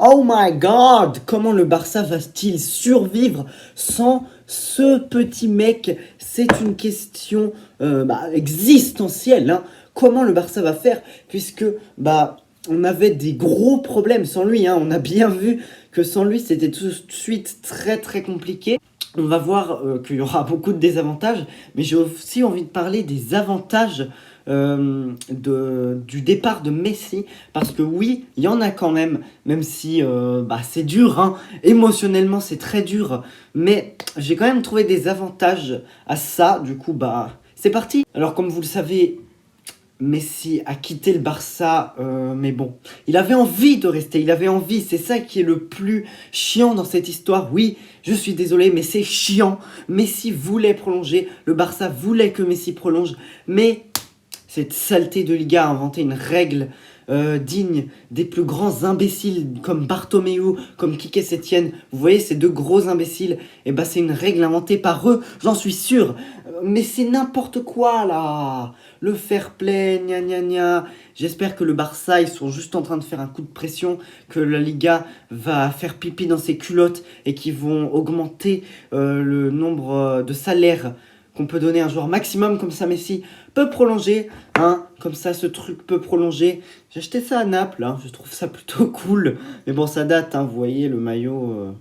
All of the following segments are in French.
Oh my God, comment le Barça va-t-il survivre sans ce petit mec? C'est une question existentielle, hein. Comment le Barça va faire? Puisque on avait des gros problèmes sans lui, hein. On a bien vu que sans lui, c'était tout de suite très très compliqué. On va voir qu'il y aura beaucoup de désavantages, mais j'ai aussi envie de parler des avantages du départ de Messi, parce que oui, il y en a quand même si c'est dur, hein. Émotionnellement c'est très dur, mais j'ai quand même trouvé des avantages à ça, du coup c'est parti. Alors comme vous le savez, Messi a quitté le Barça, mais bon, il avait envie de rester, il avait envie, c'est ça qui est le plus chiant dans cette histoire. Oui, je suis désolé, mais c'est chiant. Messi voulait prolonger, le Barça voulait que Messi prolonge, mais cette saleté de Liga a inventé une règle digne des plus grands imbéciles comme Bartomeu, comme Quique Sétienne. Vous voyez ces deux gros imbéciles, et c'est une règle inventée par eux, j'en suis sûr. Mais c'est n'importe quoi là. Le fair play, gna gna gna. J'espère que le Barça, ils sont juste en train de faire un coup de pression, que la Liga va faire pipi dans ses culottes et qu'ils vont augmenter le nombre de salaires qu'on peut donner à un joueur maximum, comme ça Messi peut prolonger, hein, comme ça ce truc peut prolonger. J'ai acheté ça à Naples, hein, je trouve ça plutôt cool, mais bon ça date, hein, vous voyez le maillot,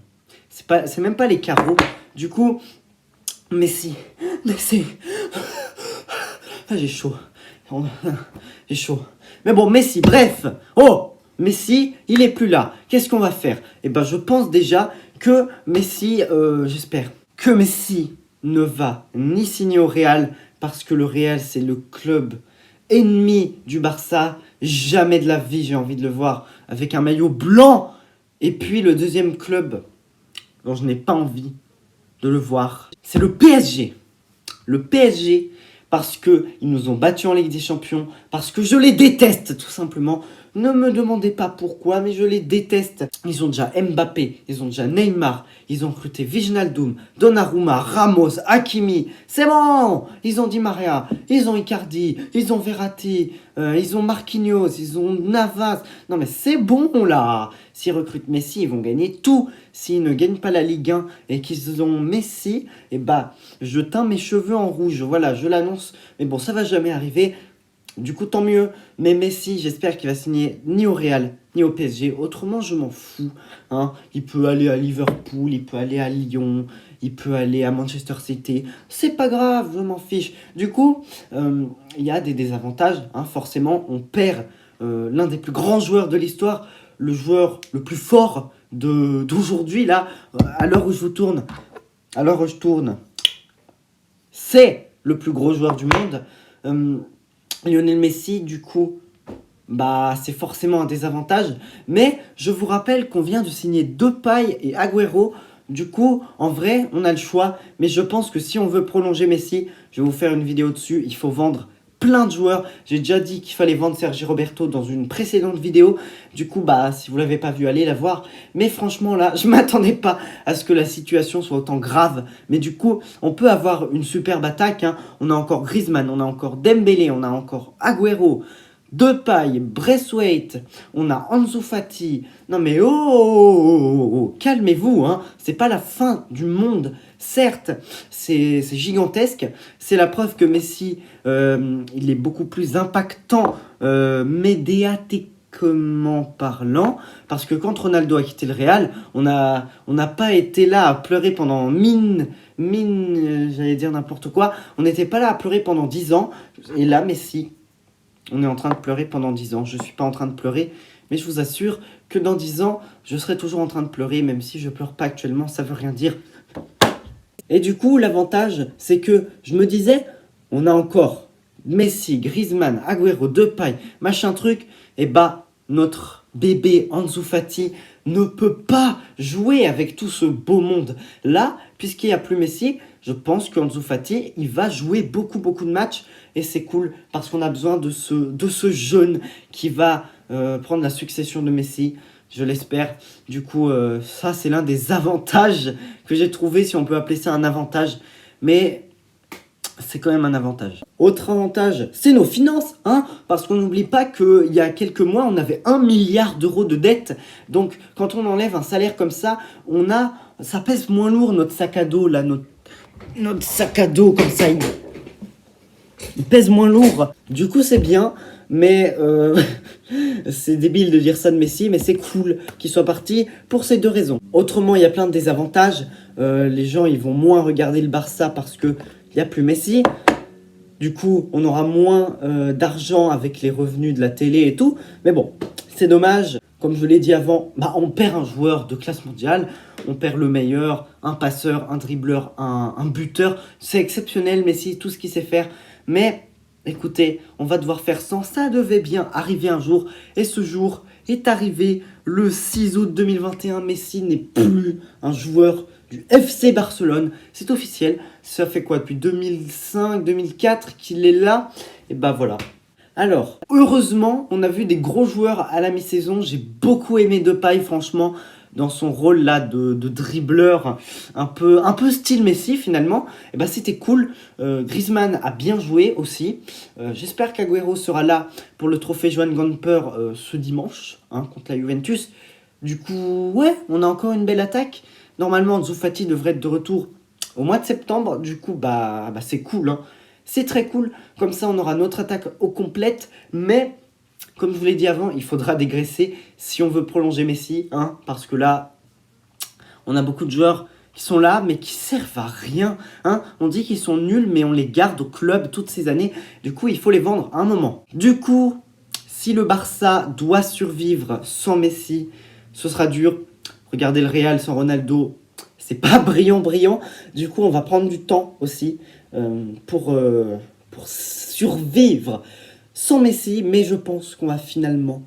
c'est même pas les carreaux. Du coup, Messi, ah j'ai chaud, j'ai chaud. Mais bon Messi, bref, Messi, il est plus là. Qu'est-ce qu'on va faire? Je pense déjà que Messi, j'espère que Messi ne va ni signer au Real, parce que le Real c'est le club ennemi du Barça. Jamais de la vie j'ai envie de le voir avec un maillot blanc. Et puis le deuxième club dont je n'ai pas envie de le voir, c'est le PSG. Le PSG, parce qu'ils nous ont battus en Ligue des Champions, parce que je les déteste tout simplement. Ne me demandez pas pourquoi, mais je les déteste. Ils ont déjà Mbappé, ils ont déjà Neymar, ils ont recruté Wijnaldum, Donnarumma, Ramos, Hakimi. C'est bon. Ils ont Di Maria, ils ont Icardi, ils ont Verratti, ils ont Marquinhos, ils ont Navas. Non mais c'est bon là. S'ils recrutent Messi, ils vont gagner tout. S'ils ne gagnent pas la Ligue 1 et qu'ils ont Messi, je teins mes cheveux en rouge. Voilà, je l'annonce. Mais bon, ça va jamais arriver. Du coup, tant mieux. Mais Messi, j'espère qu'il va signer ni au Real, ni au PSG. Autrement, je m'en fous, hein. Il peut aller à Liverpool, il peut aller à Lyon, il peut aller à Manchester City. C'est pas grave, je m'en fiche. Du coup, il y a des désavantages, hein. Forcément, on perd l'un des plus grands joueurs de l'histoire, le joueur le plus fort d'aujourd'hui, là, à l'heure où je tourne. À l'heure où je tourne, c'est le plus gros joueur du monde. Lionel Messi, du coup, c'est forcément un désavantage. Mais je vous rappelle qu'on vient de signer Depay et Agüero. Du coup, en vrai, on a le choix. Mais je pense que si on veut prolonger Messi, je vais vous faire une vidéo dessus. Il faut vendre plein de joueurs. J'ai déjà dit qu'il fallait vendre Sergi Roberto dans une précédente vidéo. Du coup, si vous l'avez pas vu, allez la voir. Mais franchement, là, je m'attendais pas à ce que la situation soit autant grave. Mais du coup, on peut avoir une superbe attaque, hein. On a encore Griezmann, on a encore Dembélé, on a encore Agüero, Depay, Braithwaite, on a Ansu Fati. Non mais calmez-vous, hein. C'est pas la fin du monde. Certes, c'est gigantesque. C'est la preuve que Messi, il est beaucoup plus impactant médiatiquement parlant. Parce que quand Ronaldo a quitté le Real, on n'a pas été là à pleurer pendant j'allais dire n'importe quoi. On n'était pas là à pleurer pendant 10 ans. Et là, Messi, on est en train de pleurer pendant 10 ans. Je ne suis pas en train de pleurer, mais je vous assure que dans 10 ans, je serai toujours en train de pleurer, même si je ne pleure pas actuellement, ça ne veut rien dire. Et du coup, l'avantage, c'est que je me disais, on a encore Messi, Griezmann, Agüero, Depay, machin truc, et notre bébé Ansu Fati ne peut pas jouer avec tout ce beau monde. Là, puisqu'il n'y a plus Messi, je pense qu'Ansu Fati, il va jouer beaucoup de matchs. Et c'est cool parce qu'on a besoin de ce jeune qui va prendre la succession de Messi. Je l'espère. Du coup, ça, c'est l'un des avantages que j'ai trouvé, si on peut appeler ça un avantage. Mais c'est quand même un avantage. Autre avantage, c'est nos finances, hein, parce qu'on n'oublie pas qu'il y a quelques mois, on avait 1 milliard d'euros de dettes. Donc, quand on enlève un salaire comme ça, ça pèse moins lourd notre sac à dos, là, notre sac à dos, comme ça, il pèse moins lourd. Du coup, c'est bien, mais c'est débile de dire ça de Messi, mais c'est cool qu'il soit parti pour ces deux raisons. Autrement, il y a plein de désavantages. Les gens, ils vont moins regarder le Barça parce que il n'y a plus Messi. Du coup, on aura moins d'argent avec les revenus de la télé et tout. Mais bon, c'est dommage. Comme je l'ai dit avant, on perd un joueur de classe mondiale. On perd le meilleur, un passeur, un dribbleur, un buteur. C'est exceptionnel, Messi, tout ce qu'il sait faire. Mais écoutez, on va devoir faire sans. Ça devait bien arriver un jour. Et ce jour est arrivé le 6 août 2021. Messi n'est plus un joueur du FC Barcelone. C'est officiel. Ça fait quoi, depuis 2005, 2004 qu'il est là? Et bah voilà. Alors, heureusement, on a vu des gros joueurs à la mi-saison. J'ai beaucoup aimé Depay, franchement, dans son rôle là de dribbleur, un peu style Messi finalement. Et bah c'était cool. Griezmann a bien joué aussi. J'espère qu'Agüero sera là pour le trophée Johan Gamper ce dimanche, hein, contre la Juventus. Du coup, ouais, on a encore une belle attaque. Normalement, Ansu Fati devrait être de retour au mois de septembre. Du coup, c'est cool, hein. C'est très cool. Comme ça, on aura notre attaque au complète. Mais, comme je vous l'ai dit avant, il faudra dégraisser si on veut prolonger Messi, hein, parce que là, on a beaucoup de joueurs qui sont là, mais qui servent à rien, hein. On dit qu'ils sont nuls, mais on les garde au club toutes ces années. Du coup, il faut les vendre à un moment. Du coup, si le Barça doit survivre sans Messi, ce sera dur. Regardez le Real sans Ronaldo, c'est pas brillant. Du coup, on va prendre du temps aussi pour survivre sans Messi. Mais je pense qu'on va finalement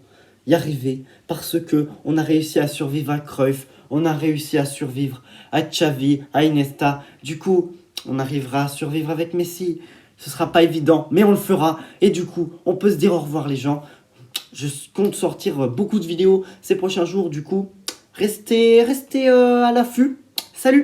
y arriver parce que on a réussi à survivre à Cruyff, on a réussi à survivre à Xavi, à Iniesta. Du coup, on arrivera à survivre avec Messi. Ce sera pas évident, mais on le fera. Et du coup, on peut se dire au revoir les gens. Je compte sortir beaucoup de vidéos ces prochains jours. Du coup, restez à l'affût. Salut!